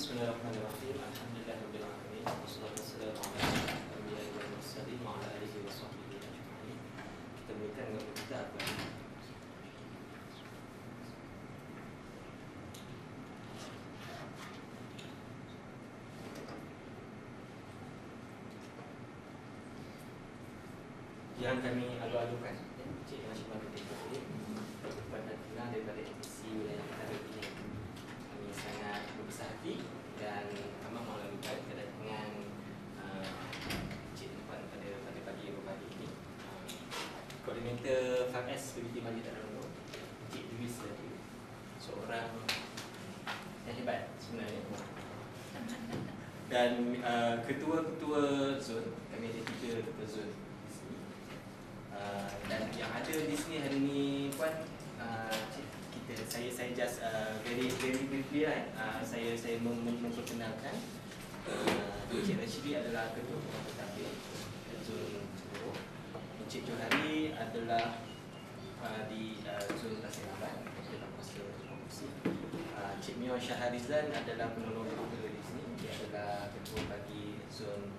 Bismillahirrahmanirrahim. Alhamdulillahirabbil alamin. Wassalatu wassalamu ala asyrofil anbiya'i wal mursalin wa ala alihi wa sahbihi ajma'in. Kita mulakan dengan kita apa? Yang kami alu-alukan, Cik Nasyimah binti Ibrahim kepada Tina daripada MPC Wilayah Utara ini. Kami sangat berbesar hati dan amat melalukan kedatangan Cik Puan pada pagi ini. Koordinator 5S PBT Majlis Darul Cik Dwi Selati, seorang yang hebat sebenarnya. Dan ketua-ketua zon, kami ada 3 ketua zon di sini. Dan yang ada di sini hari ini Puan, saya just very briefly saya memperkenalkan. Encik Rashidi adalah ketua Pengurusan Pentadbir zon Cemoro. Encik Johari adalah di zon Tasik Malaya dalam kuasa promosi. Encik Mio Syaharizan adalah penolong ketua di sini. Dia adalah ketua bagi zon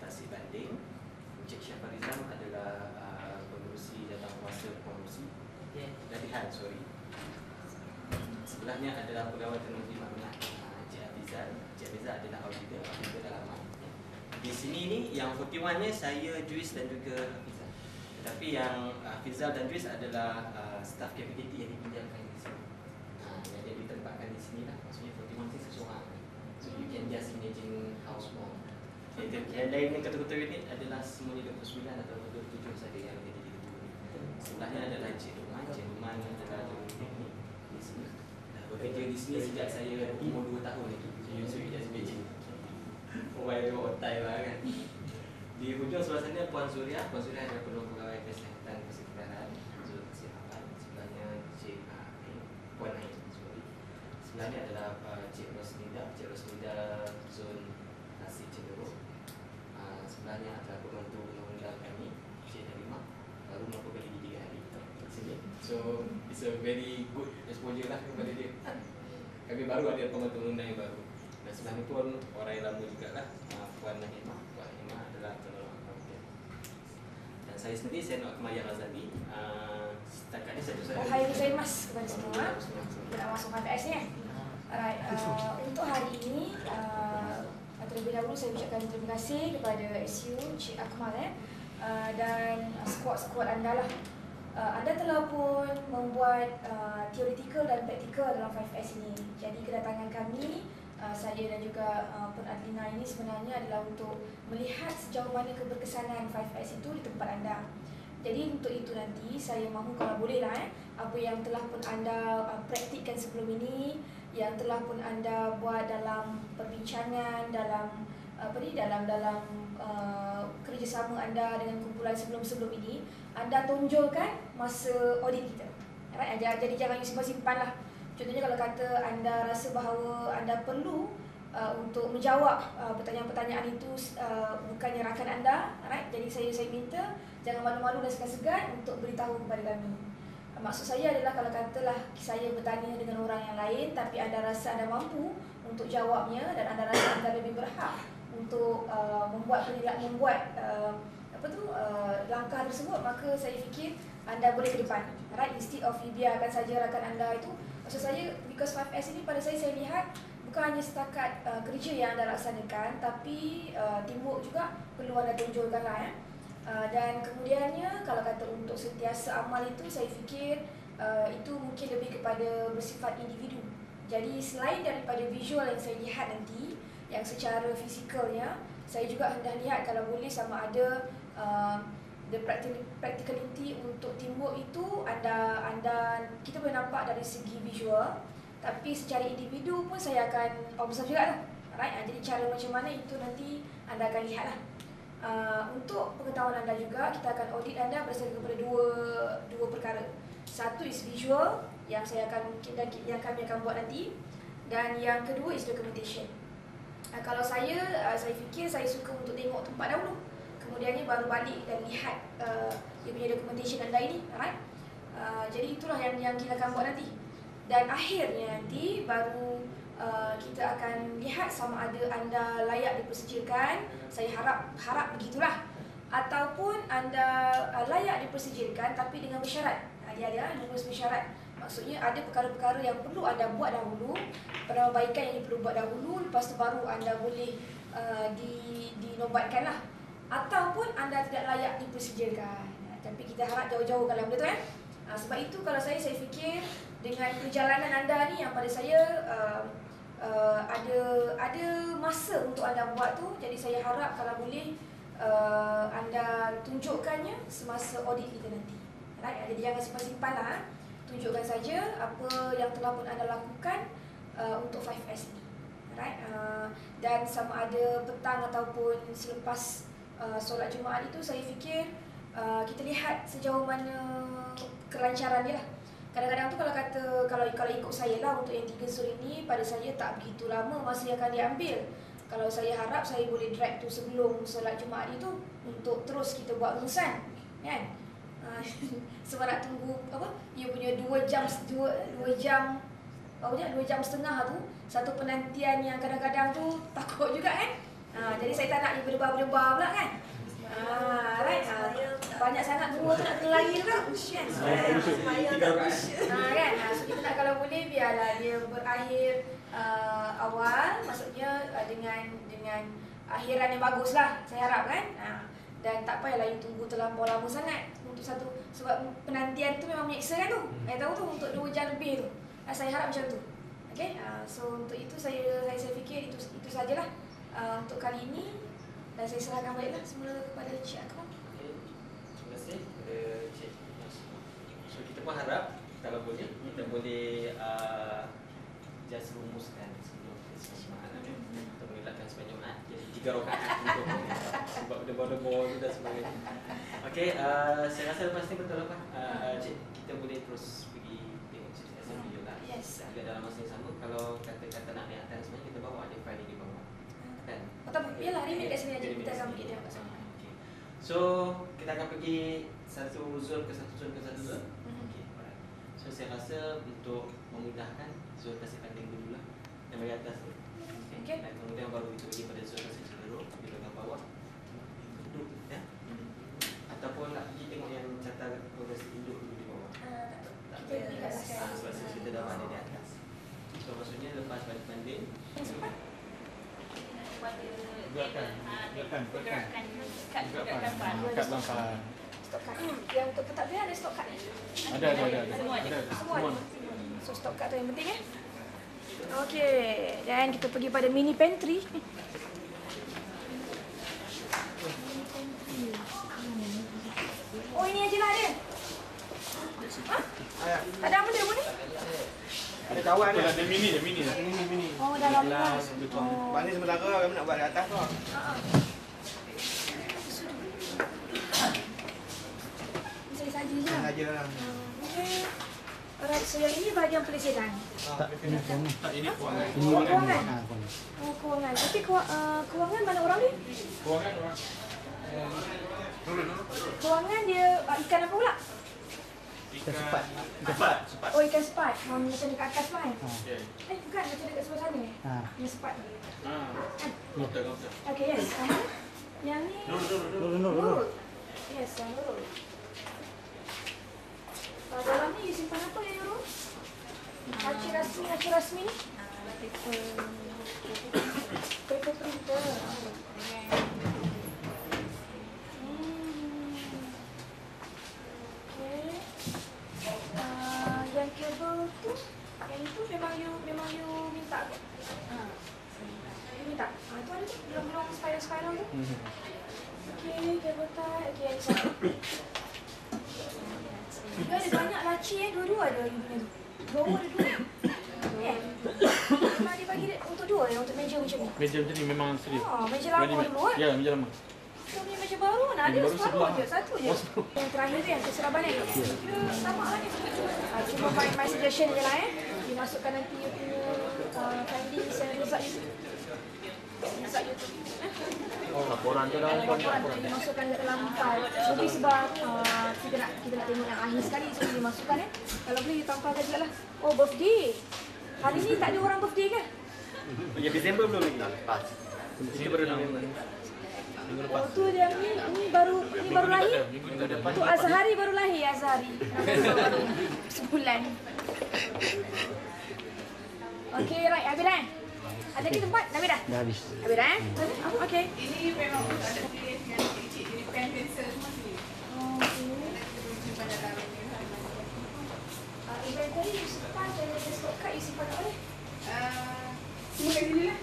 Tasik Banding. Encik Syafarizam adalah pengurusi dalam kuasa promosi latihan, Sebelahnya adalah pegawai teknologi maklumat Encik Hafizal. Encik Hafizal adalah auditor dalaman. Di sini ni yang 41 nya saya, Juiz dan juga Hafizal. Tetapi yang Hafizal dan Juiz adalah staff capability yang dipinjamkan di sini. Yang dia ditempatkan di sini lah. Maksudnya 41 ni seseorang. So you can just imagine how small. Yang lain ni ketua-ketua unit adalah semuanya 29 atau 27 saja yang jadi ketua. Sebelahnya adalah Encik Luman. Encik Luman adalah teknik di sini. Dah bekerja di sini sejak saya umur 2 tahun lagi. So you just imagine. Why do otai lah kan. Di hujung sebelah sana Puan Suria. Puan Suria adalah penolong pegawai kesihatan persekitaran zon kesihatan. Sebelahnya Encik Puan Ain. Sebelahnya adalah Cik Rosnida. Cik Rosnida zon Tasik Cemoro. Sebelahnya adalah pembantu undang-undang kami, Cik Narimah, baru berapa kali di 3 hari di sini. So it's a very good exposure lah kepada dia. Kami baru ada pembantu undang yang baru. Dan sebelah ni pun orang yang lama jugalah, Puan Nahimah. Puan Nahimah adalah penolong akaunten. Dan saya sendiri, saya Nok Kemaya Razali. Setakat ni satu sahaja. Hai gozaimasu kepada semua. Kita masuk HPS ni. Alright, untuk hari ini terlebih dahulu saya ucapkan terima kasih kepada SU Cik Akmal dan skuad anda lah. Anda telah pun membuat theoretical dan praktikal dalam 5S ini. Jadi kedatangan kami, saya dan juga Puan Adlina ini sebenarnya adalah untuk melihat sejauh mana keberkesanan 5S itu di tempat anda. Jadi untuk itu nanti saya mahu kalau boleh lah apa yang telah pun anda praktikkan sebelum ini, yang telah pun anda buat dalam perbincangan, dalam kerjasama anda dengan kumpulan sebelum-sebelum ini, anda tonjolkan masa audit kita. Right? Jadi jangan simpan-simpan lah. Contohnya kalau kata anda rasa bahawa anda perlu untuk menjawab pertanyaan-pertanyaan itu bukannya rakan anda, right? Jadi saya minta jangan malu-malu dan segan-segan untuk beritahu kepada kami. Maksud saya adalah kalau katalah saya bertanya dengan orang yang lain tapi anda rasa anda mampu untuk jawabnya dan anda rasa anda lebih berhak untuk membuat langkah tersebut, maka saya fikir anda boleh ke depan, right? Instead of biarkan saja rakan anda itu. Maksud saya because 5S ini pada saya lihat bukan hanya setakat kerja yang anda laksanakan, tapi teamwork juga perlu anda tunjukkan lah. Dan kemudiannya kalau kata untuk sentiasa amal itu, saya fikir itu mungkin lebih kepada bersifat individu. Jadi selain daripada visual yang saya lihat nanti, yang secara fisikalnya, saya juga hendak lihat kalau boleh sama ada the practicality untuk teamwork itu kita boleh nampak dari segi visual, tapi secara individu pun saya akan observe juga lah. Right? Jadi cara macam mana itu nanti anda akan lihat lah. Untuk pengetahuan anda juga, kita akan audit anda berdasarkan kepada dua perkara. Satu is visual yang kami akan buat nanti, dan yang kedua is documentation. Kalau saya fikir saya suka untuk tengok tempat dahulu, kemudiannya baru balik dan lihat dia punya documentation anda ini, right? Jadi itulah yang kita akan buat nanti. Dan akhirnya nanti baru kita akan lihat sama ada anda layak dipersijilkan. Saya harap begitulah. Ataupun anda layak dipersijilkan tapi dengan bersyarat. Dia ada nulis bersyarat. Maksudnya ada perkara-perkara yang perlu anda buat dahulu, perbaikan yang perlu buat dahulu, lepas tu baru anda boleh dinobatkanlah. Ataupun anda tidak layak dipersijilkan. Tapi kita harap jauh-jauh kalau benda tu kan. Sebab itu kalau saya fikir dengan perjalanan anda ni yang pada saya ada masa untuk anda buat tu. Jadi saya harap kalau boleh anda tunjukkannya semasa audit kita nanti. Right? Jadi jangan simpan-simpan lah. Tunjukkan saja apa yang telah pun anda lakukan untuk 5S ni. Right? Dan sama ada petang ataupun selepas solat Jumaat itu, saya fikir kita lihat sejauh mana kelancaran dia lah. Kadang-kadang tu kalau ikut saya lah untuk yang 3 zul ini, pada saya tak begitu lama masa yang akan diambil. Kalau saya harap saya boleh drag tu sebelum solat Jumaat itu untuk terus kita buat rumusan, kan? Sebab nak tunggu apa? Dia punya 2 jam apa dia? 2 jam setengah tu, satu penantian yang kadang-kadang tu takut juga kan? Jadi saya tak nak dia berdebar-debar pula kan? Right. Banyak sangat dua tu nak terlari juga kan? Kan? So kita nak kalau boleh biarlah dia berakhir awal, maksudnya dengan akhiran yang bagus lah, saya harap kan? Dan tak payahlah you tunggu terlampau lama sangat untuk satu, sebab penantian tu memang menyeksa kan tu. Saya tahu tu untuk 2 jam lebih tu. Saya harap macam tu. Okay? So untuk itu saya fikir itu sajalah untuk kali ini. Dan saya serahkan baliklah semula kepada Cik Akram. Terima kasih kepada Cik. So kita pun harap kalau boleh kita boleh just rumuskan sebelum Jumaat nanti. Kita boleh lakukan sepanjang Jumaat jadi 3 rakaat untuk sebab debar-debar tu dan sebagainya. Okey, saya rasa lepas ni betul apa? Cik, kita boleh terus pergi tengok CSR video lah. Yes. Juga dalam masa yang sama kalau kata-kata nak naik atas sebenarnya kita bawa ada file di bawah. Kan? Atau yalah remit kat sini aja, kita akan pergi tengok kat sana. Okay. So kita akan pergi satu zon ke satu zon. Okay, alright. So saya rasa untuk memudahkan zon kasih panding dulu lah yang bagi atas tu. Okay. Dan kemudian baru kita pergi pada zon kasih cenderung di belakang bawah. Duduk ya. Ataupun nak pergi tengok yang catat progresi induk dulu di bawah. Tak payah. Sebab kita dah ada di atas. So maksudnya lepas banding Gerakkan bangsa. Stok kad. Yang untuk pentadbiran ada stok kad. Ada. Semua. So stok kad tu yang penting Okey, dan kita pergi pada mini pantry. Oh ini aje lah dia. Tak ada benda pun ni. Ada kawan dia. Ada mini. Oh dalam lah. Balik sementara kami nak buat kat atas tu. Saya saja je lah. Saja lah. Okay. Alright, so yang ini bahagian pelesiran. Tak ini kewangan. Kewangan. Oh kewangan. Tapi kewangan mana orang ni? Kewangan orang. Kewangan dia ikan apa pula? Ikan sepat. Oh ikan sepat. Macam dekat atas lah kan? Okey. Bukan macam dekat sebelah sana Yang sepat tu. Kaunter. Okay, yes. Yang ni Nurul. Yes, Nurul. Dalam ni you simpan apa ya Nurul? Haji rasmi ni? Paper printer. Yang kabel tu, yang itu memang you minta ke? You minta? Itu ada tu, belum spiral tu. Okey, kabel tie. Okey, ada satu. Dia ada banyak laci dua-dua ada you punya tu. Drawer ada 2. Memang dia bagi untuk 2 untuk meja macam ni. Meja macam ni memang serius. Meja lama dulu kan? Ya, meja lama. Kita punya meja baru mana ada Baru separuh sebelah. je, satu je. Yang terakhir tu yang keseraban ni. Sama lah ni. Cuma my suggestion je lah dimasukkan nanti you punya findings and result you. Result you tu. Laporan je lah. Laporan tu dimasukkan dalam file. Mungkin sebab kita nak tengok yang akhir sekali, so dimasukkan Kalau boleh you tampalkan juga lah. Oh birthday. Hari ni tak ada orang birthday ke? Ya Disember belum lagi. Lepas. Kita baru November. Minggu Oh lepas. tu dia ni baru lahir. Minggu depan. Tu Azhari baru lahir Azhari. Sebulan. Okey, right. Habis dah. Ada di tempat? Dah habis dah? Dah habis. Habis dah Okey. Ini memang ada pilih yang kecil-kecil, jadi pen pencil semua sini. Simpan dalam ini. Inventory you simpan dan stock card you simpan kat mana? Semua kat sini lah.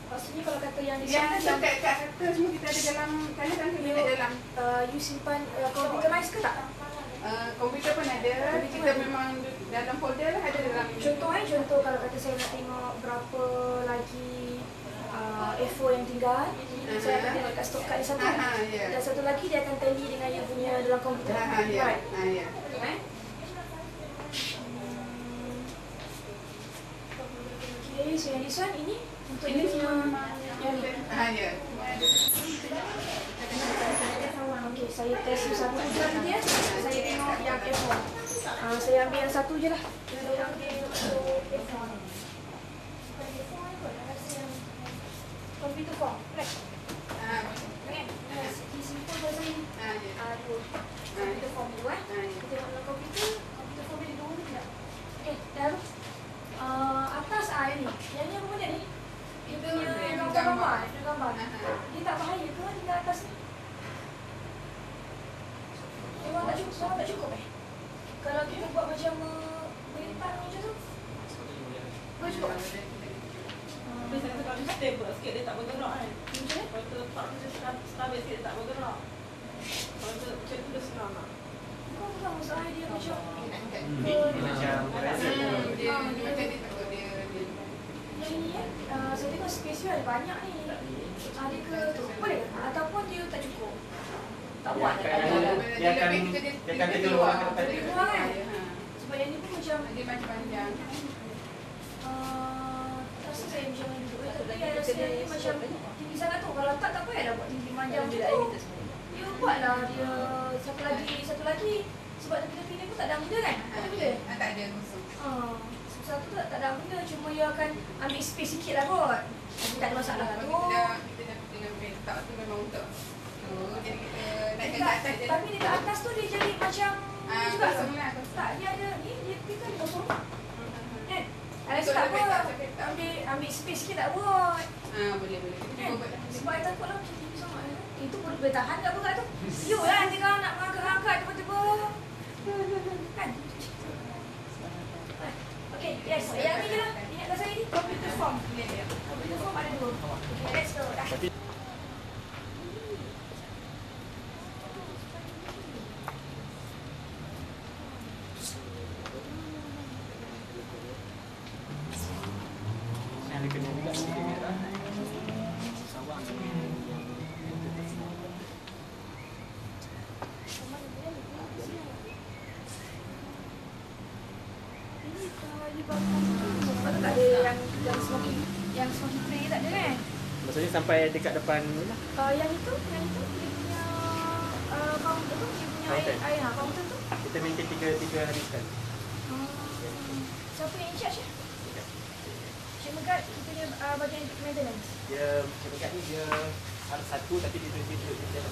Maksudnya kalau kata yang di Yang sana kat kereta semua kita ada dalam, tanda kita ada dalam. you simpan computerized ke tak? Komputer pun ada, kita memang dalam folder lah, ada dalam ini. Contoh kalau kata saya nak tengok berapa lagi A4 yang tinggal, saya akan tengok kat stock card di sana. Ya. Dan satu lagi dia akan tally dengan you punya dalam komputer. Ya. Right. Ya. Okay, so yang this one ini untuk Ini you semua punya memang yang ya. Okey, saya test you satu je nanti ya. Saya tengok yang A4. Saya ambil yang satu je lah. Saya ambil untuk A4 ni. Computer form, right? Okay. Simple bahasa ini. Dua. Computer form dulu Kita tengok dalam komputer form dia dua ni tak? Okay, dah tu. Atas yang ni. Yang ni apa benda ni? Itu Dia gambar. gambar. Dia tak bahaya ke tinggal atas ni? Memang tak cukup Kalau kita buat macam melintang macam tu boleh cukup tak? Biasanya kalau dia stable sikit dia tak bergerak kan. Macam mana? Kalau tu letak macam stabil sikit dia tak bergerak. Kalau tu macam tu dia senang lah. Kau bukan masalah dia macam Macam Dia macam dia takut dia. yang ni saya tengok space dia ada banyak ni. Ada ke boleh ke? Ataupun dia tak cukup? Tak buat Dia akan kerja luar ke depan. Kerja luar kan? Sebab yang ni pun macam Dia macam panjang. rasa saya macam mana duduk tapi yang rasa yang ni macam tinggi sangat tu. Kalau tak payah dah buat tinggi panjang macam tu. Dia buatlah dia satu lagi sebab tepi-tepi ni pun tak ada benda kan? Ada benda? Tak ada kosong. Satu tu tak ada benda, cuma dia akan ambil space sikit lah kot. Tapi tak ada masalah lah tu. Kita dah dengan pentak tu memang untuk tu. Jadi kita naikkan ke atas je. Tapi dekat atas tu dia jadi macam ni juga kosong ke? lah, kosong. Tak, dia ada ni, dia kan kosong. Kan? Ada Betul, tak ada petak, apa. ada petak. Ambil space sikit tak buat. Boleh. Kita Kan? cuba buat. Sebab saya takut lah macam tinggi sangat. Itu boleh bertahan tak buka tu? You lah nanti kalau nak mengangkat-angkat tiba-tiba. Kan? Okay, yes. Yang ni je lah. Ingatkan saya ni computer form. Computer form ada dua. Okay, let's go. Dah. Ada kena juga sikit merah. Sawang. Ini kalau you bakar tu, tak ada yang smoky tray tak ada kan? Maksudnya sampai dekat depan ni lah. Yang itu dia punya counter tu, dia punya Counter. counter tu. Kita maintain tiga hari sekali. Siapa yang in charge? Cik Megat, kita punya bagian maintenance. Dia macam dekat ni dia harus satu tapi dia tunjuk-tunjuk je.